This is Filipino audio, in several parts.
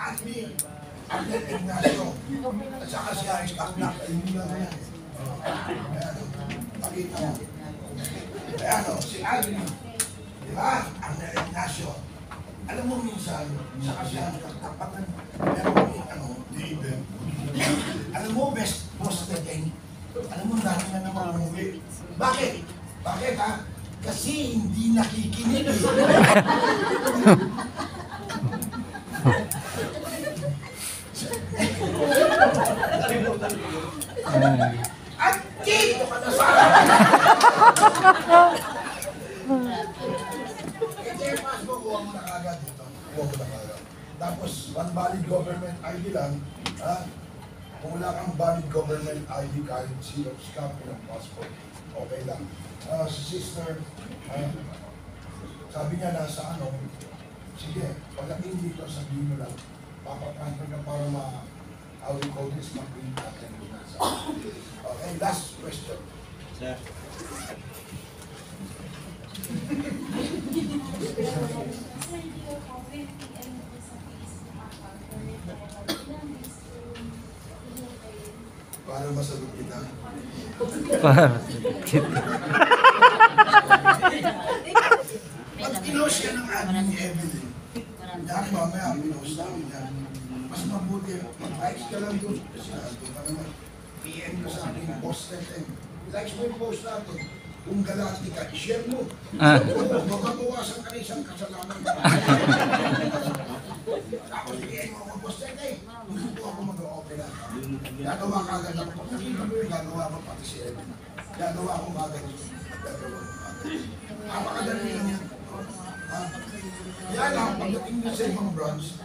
at me, Arnel Ignacio, at saka si Aris Kaklak, ayun lang yan. Ayan, pakita mo. Ayan o, si Alvin, di ba? Arnel Ignacio. Alam mo minsan, saka si Aris Kaklak, meron kami, David. Alam mo, best boss na game. Alam mo, dati na naman umuwi. Bakit? Bakit ha? Kasi hindi nakikinig. At dito ka na sa akin. Kaya mas mo, huwag mo na kagad dito. Huwag mo na kagad. Tapos, one valid government ID lang. Ha? Kung wala kang valid government ID kahit Xerox copy ng passport, okay lang. Si sister, sabi niya nasa sige, pagdating dito, sabihin mo lang, papapanto na para how we call this, mag-print natin. Okay, last question. Sir. Para masagot kita. Para masagot kita. Pag pinost siya ng admin ni Evelyn, dahil mamaya pinost namin yan, mas mabuti, mag-likes ka lang doon. Kasi natin ka naman, PM ka sa akin, post natin. Likes mo yung post natin. Kung galati ka, i-share mo. Magkabawasan ka na isang kasalanan. Tapos PM mo mag-post natin. Hindi po ako mag-o-open na. Gagawa ka agad ako. Nakita mo yung gagawa ko pati si Evelyn. Gagawa ko agad. Gagawa ko agad. Napakadali lang yan. Yan lang, pagdating na sa ibang branch,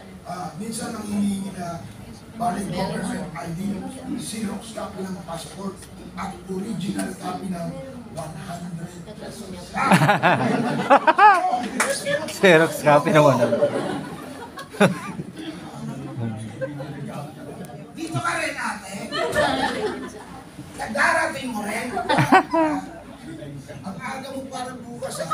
minsan ang hinihingi na valid government ID, Xerox copy ng passport, at original copy ng 100 pesos. Xerox copy ng 100. Dito ka rin ate. Darating mo rin. Ang aga mo parang bukas ha.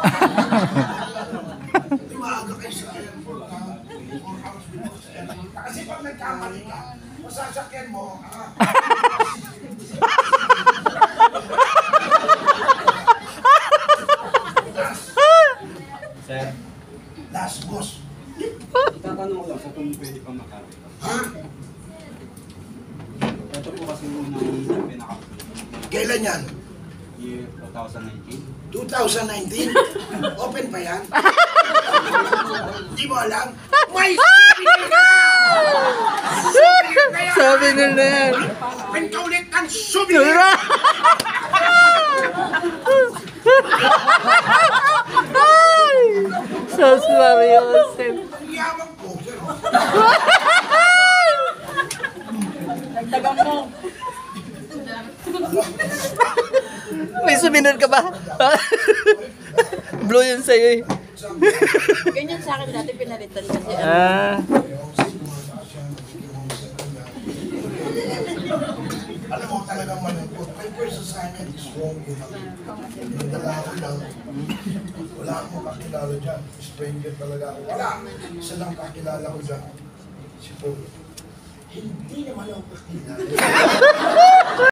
Di maaga kayo sa airport ha. 4 hours before sa airport. Kasi pag nagkamali ka, masasakyan mo Sir, last boss. itatanong ko lang sa kung pwede pa makari. Ha? Ito po kasi unang pinaka- Kailan yan? year 2019. 2019? Open pa yan? Hindi mo alam? May souvenir ka! Souvenir na yan! Sabi nila yan. Open ka ulit ng souvenir! So seryoso. Ang yabang ko, pero... Nagtagang mo. May souvenir ka ba? Blue yun sa'yo eh. Ganyan sa akin dati pinalitan kasi Alam mo talagang malungkot. My first assignment is wrong. Nagdala ako lang. Wala akong kakilala dyan. Stranger talaga ako. Wala. Isa lang kakilala ko dyan. Si Paul. Hindi naman ako kakilala.